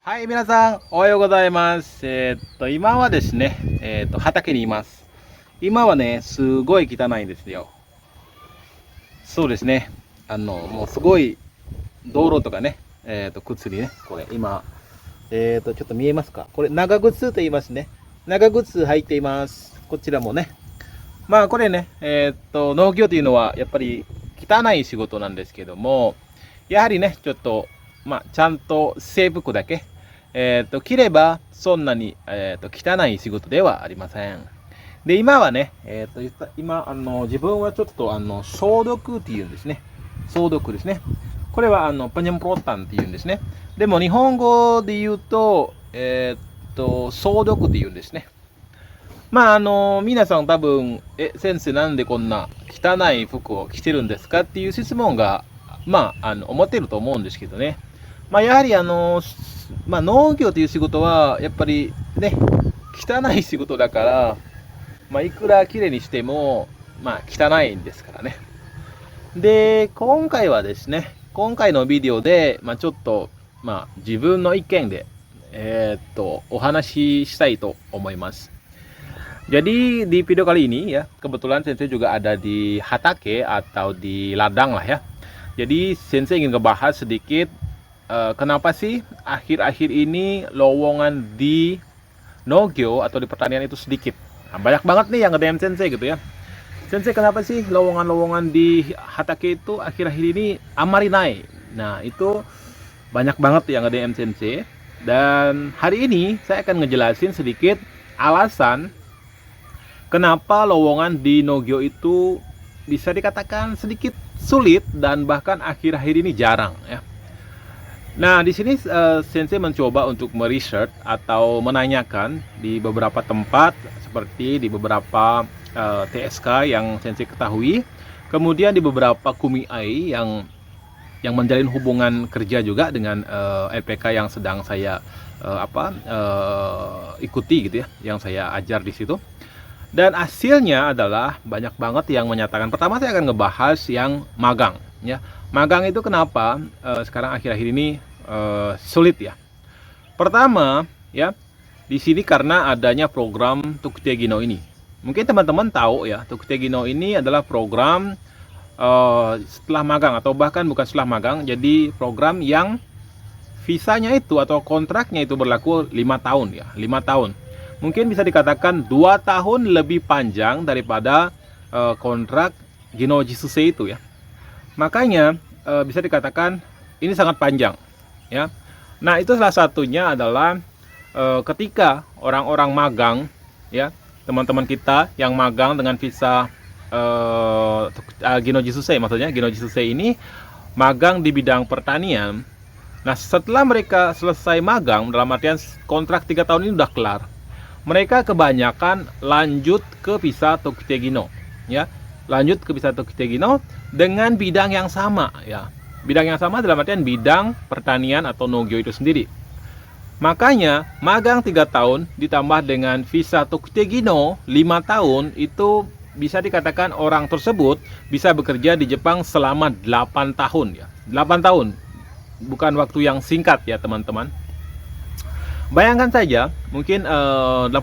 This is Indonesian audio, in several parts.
はい、皆さん、おはようございます。今はですね、畑にいます。今はね、すごい汚いんですよ。そうですね。もうすごい道路とかね、靴にね、これ今、ちょっと見えますか？これ長靴と言いますね。長靴履いています。こちらもね。まあこれね、農業というのはやっぱり汚い仕事なんですけども、やはりね、ちょっと、まあちゃんと制服だけ、着ればそんなに、汚い仕事ではありません。で、今はね、今、自分はちょっと、消毒っていうんですね。消毒ですね。これは、パニャンプロタンっていうんですね。でも、日本語で言うと、消毒っていうんですね。まあ、皆さん多分、先生なんでこんな汚い服を着てるんですかっていう質問が、まあ、思ってると思うんですけどね。まあ、やはり、まあ、農業という仕事は、やっぱりね、汚い仕事だから、まあ、いくら綺麗にしても、まあ、汚いんですからね。で、今回はですね、今回のビデオで、まあ、ちょっと、まあ、自分の意見で、お話ししたいと思います。Jadi di video kali ini ya, kebetulan Sensei juga ada di hatake atau di ladang lah ya. Jadi Sensei ingin ngebahas sedikit kenapa sih akhir-akhir ini lowongan di Nogyo atau di pertanian itu sedikit. Nah, banyak banget nih yang nge-DM Sensei gitu ya. Sensei, kenapa sih lowongan-lowongan di hatake itu akhir-akhir ini amarinai? Nah, itu banyak banget yang nge-DM Sensei. Dan hari ini saya akan ngejelasin sedikit alasan kenapa lowongan di Nogyo itu bisa dikatakan sedikit sulit dan bahkan akhir-akhir ini jarang ya. Nah, di sini Sensei mencoba untuk meresearch atau menanyakan di beberapa tempat seperti di beberapa TSK yang Sensei ketahui, kemudian di beberapa kumiai yang menjalin hubungan kerja juga dengan LPK yang sedang saya ikuti gitu ya, yang saya ajar di situ. Dan hasilnya adalah banyak banget yang menyatakan. Pertama saya akan ngebahas yang magang ya. Magang itu kenapa sekarang akhir-akhir ini sulit ya. Pertama ya, di sini karena adanya program Tuktegino ini. Mungkin teman-teman tahu ya, Tuktegino ini adalah program setelah magang atau bahkan bukan setelah magang. Jadi program yang visanya itu atau kontraknya itu berlaku 5 tahun ya, 5 tahun. Mungkin bisa dikatakan 2 tahun lebih panjang daripada kontrak Ginoji Susei itu ya. Makanya bisa dikatakan ini sangat panjang ya. Nah, itu salah satunya adalah ketika orang-orang magang ya, teman-teman kita yang magang dengan visa Ginoji Susei, maksudnya Ginoji Susei ini magang di bidang pertanian. Nah, setelah mereka selesai magang, dalam artian kontrak 3 tahun ini udah kelar, mereka kebanyakan lanjut ke visa Tuktegino ya, lanjut ke visa Tuktegino dengan bidang yang sama ya, bidang yang sama dalam artian bidang pertanian atau Nogyo itu sendiri. Makanya magang 3 tahun ditambah dengan visa Tuktegino 5 tahun, itu bisa dikatakan orang tersebut bisa bekerja di Jepang selama 8 tahun ya, 8 tahun, bukan waktu yang singkat ya teman-teman. Bayangkan saja, mungkin 80%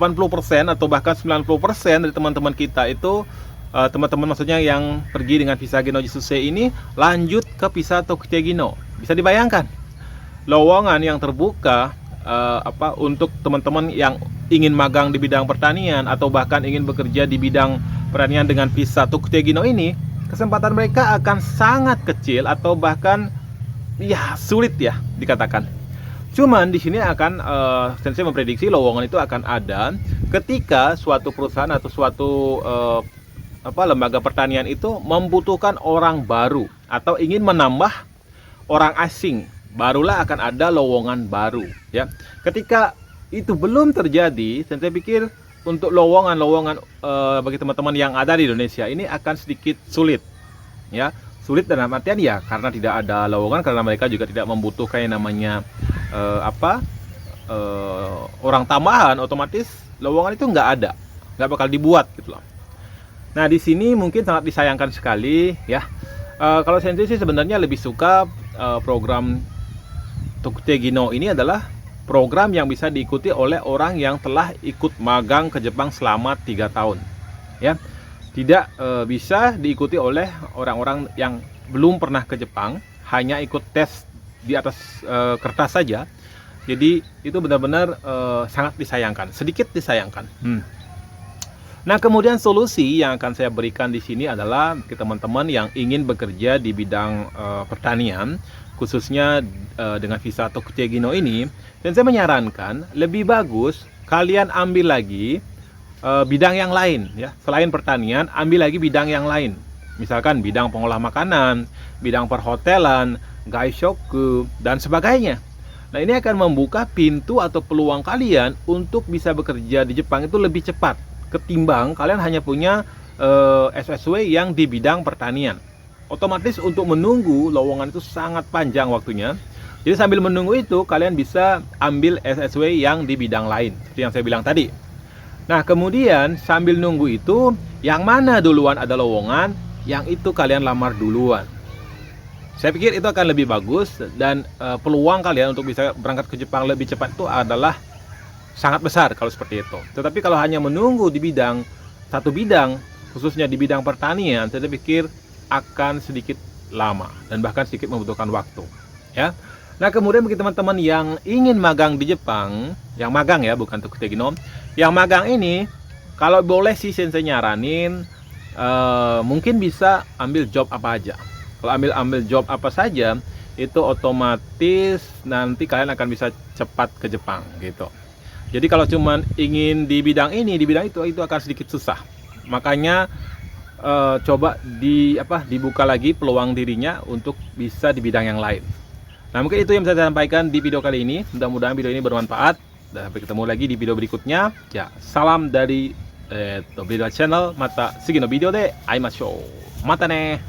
atau bahkan 90% dari teman-teman kita itu, teman-teman maksudnya yang pergi dengan visa Ginoji Susei ini lanjut ke visa Tuktegino. Bisa dibayangkan lowongan yang terbuka untuk teman-teman yang ingin magang di bidang pertanian atau bahkan ingin bekerja di bidang pertanian dengan visa Tuktegino ini, kesempatan mereka akan sangat kecil atau bahkan ya sulit ya dikatakan. Cuman di sini akan Sensei memprediksi lowongan itu akan ada ketika suatu perusahaan atau suatu lembaga pertanian itu membutuhkan orang baru atau ingin menambah orang asing, barulah akan ada lowongan baru ya. Ketika itu belum terjadi, Sensei pikir untuk lowongan-lowongan bagi teman-teman yang ada di Indonesia ini akan sedikit sulit ya. Sulit dalam artian ya karena tidak ada lowongan, karena mereka juga tidak membutuhkan yang namanya orang tambahan, otomatis lowongan itu nggak bakal dibuat gitu loh. Nah, di sini mungkin sangat disayangkan sekali ya. Kalau Sensei sih sebenarnya lebih suka program Tuktegino ini adalah program yang bisa diikuti oleh orang yang telah ikut magang ke Jepang selama 3 tahun. Ya, tidak bisa diikuti oleh orang-orang yang belum pernah ke Jepang, hanya ikut tes di atas kertas saja. Jadi itu benar-benar sangat disayangkan, sedikit disayangkan. Nah, kemudian solusi yang akan saya berikan di sini adalah ke teman-teman yang ingin bekerja di bidang pertanian, khususnya dengan visa Tokutei Gino ini. Dan saya menyarankan lebih bagus kalian ambil lagi bidang yang lain, ya. Selain pertanian, ambil lagi bidang yang lain. Misalkan bidang pengolah makanan, bidang perhotelan, gaishoku, dan sebagainya. Nah, ini akan membuka pintu atau peluang kalian untuk bisa bekerja di Jepang itu lebih cepat ketimbang kalian hanya punya SSW yang di bidang pertanian. Otomatis untuk menunggu lowongan itu sangat panjang waktunya. Jadi sambil menunggu itu kalian bisa ambil SSW yang di bidang lain, seperti yang saya bilang tadi. Nah, kemudian sambil nunggu itu, yang mana duluan ada lowongan, yang itu kalian lamar duluan. Saya pikir itu akan lebih bagus, dan peluang kalian untuk bisa berangkat ke Jepang lebih cepat itu adalah sangat besar kalau seperti itu. Tetapi kalau hanya menunggu di satu bidang, khususnya di bidang pertanian, saya pikir akan sedikit lama dan bahkan sedikit membutuhkan waktu, ya. Nah, kemudian bagi teman-teman yang ingin magang di Jepang, yang magang ya, bukan Tokutei Gino, yang magang ini, kalau boleh sih saya nyaranin mungkin bisa ambil job apa aja. Kalau ambil job apa saja, itu otomatis nanti kalian akan bisa cepat ke Jepang gitu. Jadi kalau cuman ingin di bidang ini, di bidang itu akan sedikit susah. Makanya coba dibuka lagi peluang dirinya untuk bisa di bidang yang lain. Nah, mungkin itu yang bisa saya sampaikan di video kali ini. Mudah-mudahan video ini bermanfaat. Dan sampai ketemu lagi di video berikutnya. Ya, salam dari Tobira Channel. Mata Sugi no video de aimashou. Mata ne.